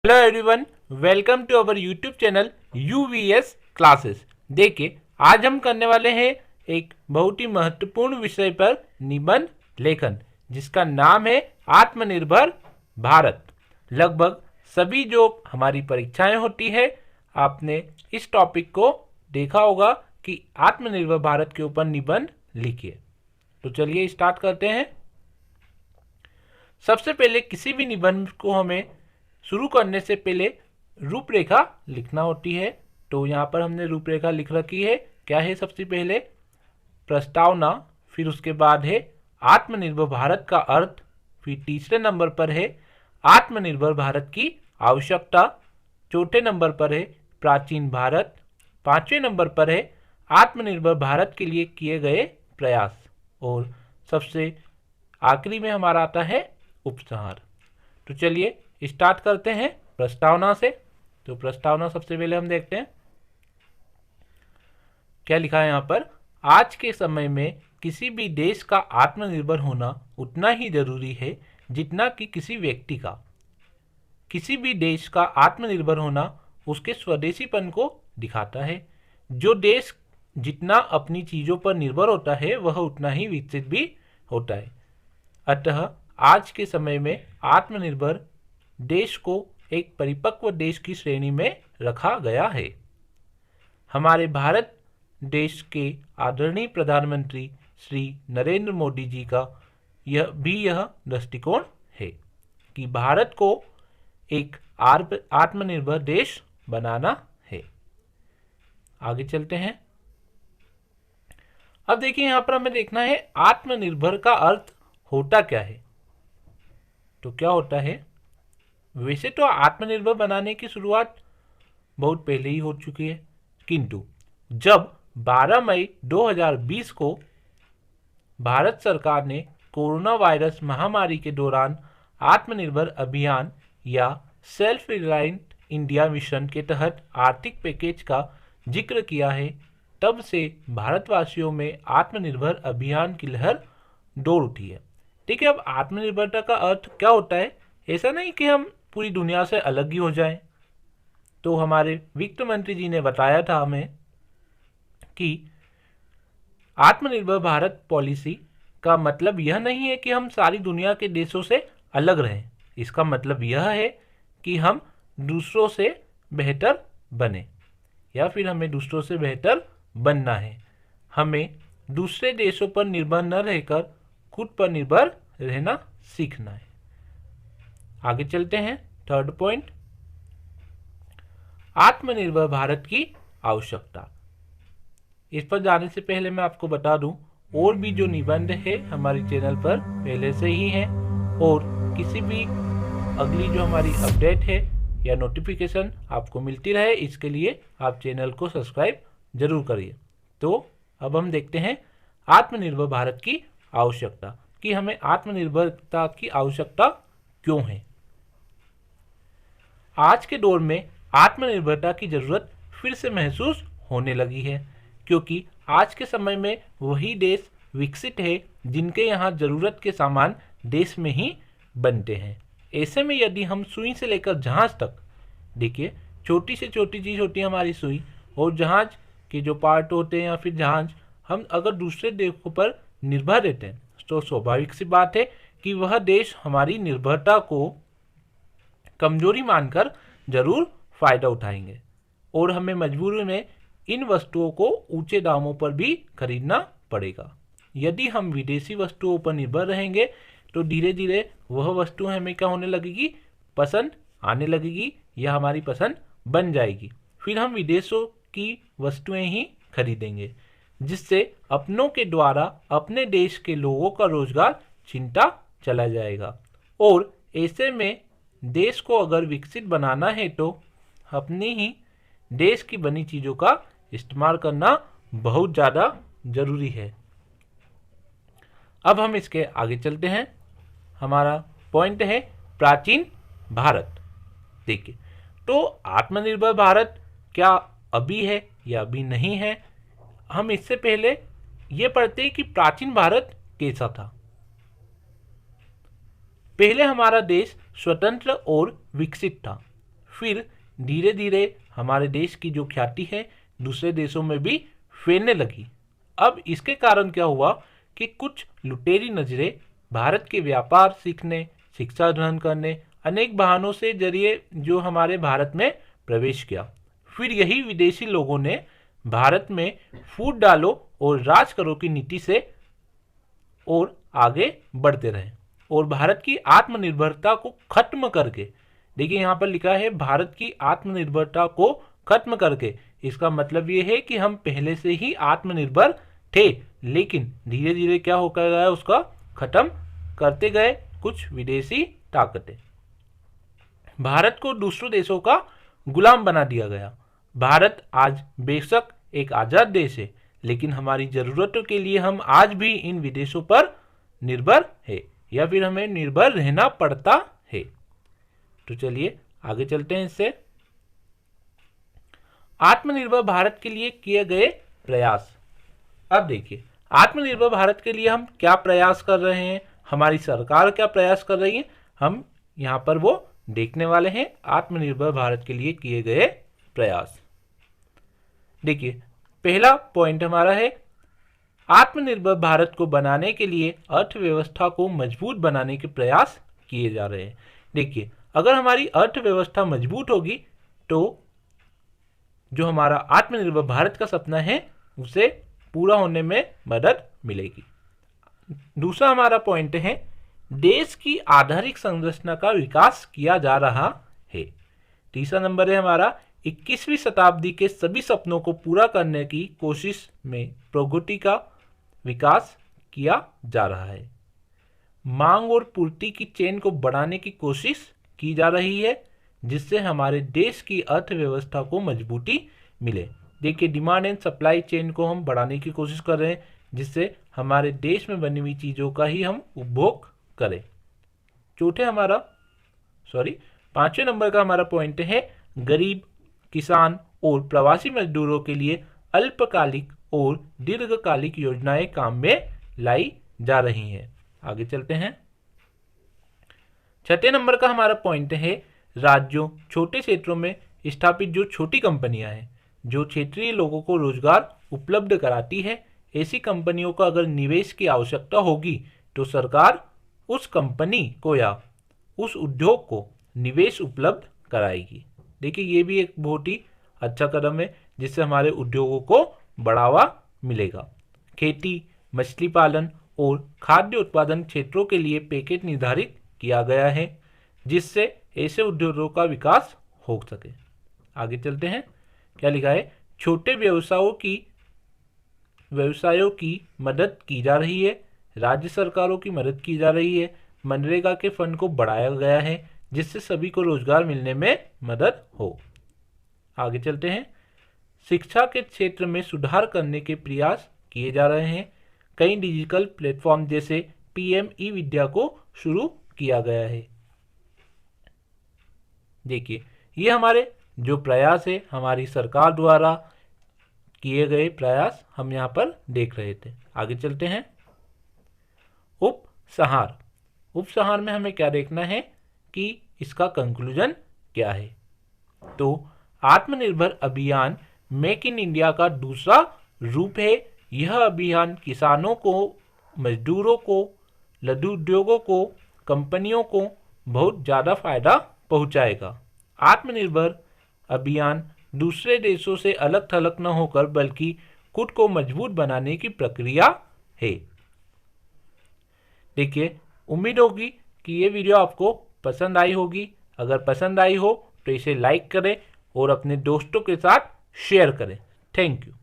Hello everyone, welcome to our YouTube channel UVS classes. देखिए, आज हम करने वाले हैं एक बहुत ही महत्वपूर्ण विषय पर निबंध लेखन, जिसका नाम है आत्मनिर्भर भारत। लगभग सभी जो हमारी परीक्षाएं होती है, आपने इस टॉपिक को देखा होगा कि आत्मनिर्भर भारत के ऊपर निबंध लिखिए। तो चलिए स्टार्ट करते हैं। सबसे पहले किसी भी निबंध को हमें शुरू करने से पहले रूपरेखा लिखना होती है। तो यहाँ पर हमने रूपरेखा लिख रखी है। क्या है? सबसे पहले प्रस्तावना, फिर उसके बाद है आत्मनिर्भर भारत का अर्थ, फिर तीसरे नंबर पर है आत्मनिर्भर भारत की आवश्यकता, चौथे नंबर पर है प्राचीन भारत, पांचवें नंबर पर है आत्मनिर्भर भारत के लिए किए गए प्रयास, और सबसे आखिरी में हमारा आता है उपसंहार। तो चलिए स्टार्ट करते हैं प्रस्तावना से। तो प्रस्तावना सबसे पहले हम देखते हैं क्या लिखा है यहाँ पर। आज के समय में किसी भी देश का आत्मनिर्भर होना उतना ही जरूरी है जितना कि किसी व्यक्ति का। किसी भी देश का आत्मनिर्भर होना उसके स्वदेशीपन को दिखाता है। जो देश जितना अपनी चीज़ों पर निर्भर होता है वह उतना ही विकसित भी होता है। अतः आज के समय में आत्मनिर्भर देश को एक परिपक्व देश की श्रेणी में रखा गया है। हमारे भारत देश के आदरणीय प्रधानमंत्री श्री नरेंद्र मोदी जी का यह दृष्टिकोण है कि भारत को एक आत्मनिर्भर देश बनाना है। आगे चलते हैं। अब देखिए, यहाँ पर हमें देखना है आत्मनिर्भर का अर्थ होता क्या है। तो क्या होता है? वैसे तो आत्मनिर्भर बनाने की शुरुआत बहुत पहले ही हो चुकी है, किंतु जब 12 मई 2020 को भारत सरकार ने कोरोना वायरस महामारी के दौरान आत्मनिर्भर अभियान या सेल्फ रिलायंट इंडिया मिशन के तहत आर्थिक पैकेज का जिक्र किया है, तब से भारतवासियों में आत्मनिर्भर अभियान की लहर दौड़ उठी है। ठीक है, अब आत्मनिर्भरता का अर्थ क्या होता है? ऐसा नहीं कि हम पूरी दुनिया से अलग ही हो जाएं। तो हमारे वित्त मंत्री जी ने बताया था हमें कि आत्मनिर्भर भारत पॉलिसी का मतलब यह नहीं है कि हम सारी दुनिया के देशों से अलग रहें। इसका मतलब यह है कि हम दूसरों से बेहतर बने, या फिर हमें दूसरों से बेहतर बनना है। हमें दूसरे देशों पर निर्भर न रहकर खुद पर निर्भर रहना सीखना है। आगे चलते हैं। थर्ड पॉइंट, आत्मनिर्भर भारत की आवश्यकता। इस पर जाने से पहले मैं आपको बता दूं, और भी जो निबंध है हमारे चैनल पर पहले से ही हैं, और किसी भी अगली जो हमारी अपडेट है या नोटिफिकेशन आपको मिलती रहे, इसके लिए आप चैनल को सब्सक्राइब जरूर करिए। तो अब हम देखते हैं आत्मनिर्भर भारत की आवश्यकता, कि हमें आत्मनिर्भरता की आवश्यकता क्यों है। आज के दौर में आत्मनिर्भरता की जरूरत फिर से महसूस होने लगी है, क्योंकि आज के समय में वही देश विकसित है जिनके यहाँ जरूरत के सामान देश में ही बनते हैं। ऐसे में यदि हम सुई से लेकर जहाज तक, देखिए छोटी से छोटी चीज़ होती है हमारी सुई, और जहाज के जो पार्ट होते हैं या फिर जहाज, हम अगर दूसरे देशों पर निर्भर रहते हैं तो स्वाभाविक सी बात है कि वह देश हमारी निर्भरता को कमजोरी मानकर जरूर फायदा उठाएंगे, और हमें मजबूरी में इन वस्तुओं को ऊंचे दामों पर भी खरीदना पड़ेगा। यदि हम विदेशी वस्तुओं पर निर्भर रहेंगे तो धीरे धीरे वह वस्तु हमें क्या होने लगेगी? पसंद आने लगेगी, या हमारी पसंद बन जाएगी। फिर हम विदेशों की वस्तुएं ही खरीदेंगे, जिससे अपनों के द्वारा अपने देश के लोगों का रोजगार छिनता चला जाएगा। और ऐसे में देश को अगर विकसित बनाना है तो अपनी ही देश की बनी चीज़ों का इस्तेमाल करना बहुत ज़्यादा ज़रूरी है। अब हम इसके आगे चलते हैं। हमारा पॉइंट है प्राचीन भारत। देखिए, तो आत्मनिर्भर भारत क्या अभी है या अभी नहीं है? हम इससे पहले ये पढ़ते हैं कि प्राचीन भारत कैसा था। पहले हमारा देश स्वतंत्र और विकसित था। फिर धीरे धीरे हमारे देश की जो ख्याति है दूसरे देशों में भी फैलने लगी। अब इसके कारण क्या हुआ कि कुछ लुटेरी नजरें भारत के व्यापार सीखने, शिक्षा ग्रहण करने, अनेक बहानों से जरिए जो हमारे भारत में प्रवेश किया। फिर यही विदेशी लोगों ने भारत में फूट डालो और राज करो की नीति से और आगे बढ़ते रहे और भारत की आत्मनिर्भरता को खत्म करके, देखिए यहाँ पर लिखा है भारत की आत्मनिर्भरता को खत्म करके, इसका मतलब ये है कि हम पहले से ही आत्मनिर्भर थे, लेकिन धीरे धीरे क्या होकर गया, उसका खत्म करते गए कुछ विदेशी ताकतें। भारत को दूसरों देशों का गुलाम बना दिया गया। भारत आज बेशक एक आजाद देश है, लेकिन हमारी जरूरतों के लिए हम आज भी इन विदेशों पर निर्भर है या फिर हमें निर्भर रहना पड़ता है। तो चलिए आगे चलते हैं इससे। आत्मनिर्भर भारत के लिए किए गए प्रयास। अब देखिए आत्मनिर्भर भारत के लिए हम क्या प्रयास कर रहे हैं, हमारी सरकार क्या प्रयास कर रही है, हम यहाँ पर वो देखने वाले हैं। आत्मनिर्भर भारत के लिए किए गए प्रयास। देखिए पहला पॉइंट हमारा है आत्मनिर्भर भारत को बनाने के लिए अर्थव्यवस्था को मजबूत बनाने के प्रयास किए जा रहे हैं। देखिए अगर हमारी अर्थव्यवस्था मजबूत होगी तो जो हमारा आत्मनिर्भर भारत का सपना है उसे पूरा होने में मदद मिलेगी। दूसरा हमारा पॉइंट है देश की आधारिक संरचना का विकास किया जा रहा है। तीसरा नंबर है हमारा 21वीं शताब्दी के सभी सपनों को पूरा करने की कोशिश में प्रगति का विकास किया जा रहा है। मांग और पूर्ति की चेन को बढ़ाने की कोशिश की जा रही है जिससे हमारे देश की अर्थव्यवस्था को मजबूती मिले। देखिए डिमांड एंड सप्लाई चेन को हम बढ़ाने की कोशिश कर रहे हैं जिससे हमारे देश में बनी हुई चीज़ों का ही हम उपभोग करें। पांचवें नंबर का हमारा पॉइंट है गरीब, किसान और प्रवासी मजदूरों के लिए अल्पकालिक और दीर्घकालिक योजनाएं काम में लाई जा रही हैं। आगे चलते हैं। छठे नंबर का हमारा पॉइंट है राज्यों, छोटे क्षेत्रों में स्थापित जो छोटी कंपनियां हैं जो क्षेत्रीय लोगों को रोजगार उपलब्ध कराती है, ऐसी कंपनियों को अगर निवेश की आवश्यकता होगी तो सरकार उस कंपनी को या उस उद्योग को निवेश उपलब्ध कराएगी। देखिए ये भी एक बहुत ही अच्छा कदम है जिससे हमारे उद्योगों को बढ़ावा मिलेगा। खेती, मछली पालन और खाद्य उत्पादन क्षेत्रों के लिए पैकेज निर्धारित किया गया है जिससे ऐसे उद्योगों का विकास हो सके। आगे चलते हैं। क्या लिखा है, छोटे व्यवसायों की मदद की जा रही है, राज्य सरकारों की मदद की जा रही है, मनरेगा के फंड को बढ़ाया गया है जिससे सभी को रोजगार मिलने में मदद हो। आगे चलते हैं। शिक्षा के क्षेत्र में सुधार करने के प्रयास किए जा रहे हैं। कई डिजिटल प्लेटफॉर्म जैसे पीएम ई विद्या को शुरू किया गया है। देखिए ये हमारे जो प्रयास है हमारी सरकार द्वारा किए गए प्रयास हम यहाँ पर देख रहे थे। आगे चलते हैं। उपसंहार में हमें क्या देखना है कि इसका कंक्लूजन क्या है। तो आत्मनिर्भर अभियान मेक इन इंडिया का दूसरा रूप है। यह अभियान किसानों को, मजदूरों को, लघु उद्योगों को, कंपनियों को बहुत ज़्यादा फायदा पहुंचाएगा। आत्मनिर्भर अभियान दूसरे देशों से अलग थलग न होकर बल्कि खुद को मजबूत बनाने की प्रक्रिया है। देखिए उम्मीद होगी कि ये वीडियो आपको पसंद आई होगी। अगर पसंद आई हो तो इसे लाइक करें और अपने दोस्तों के साथ शेयर करें। Thank you.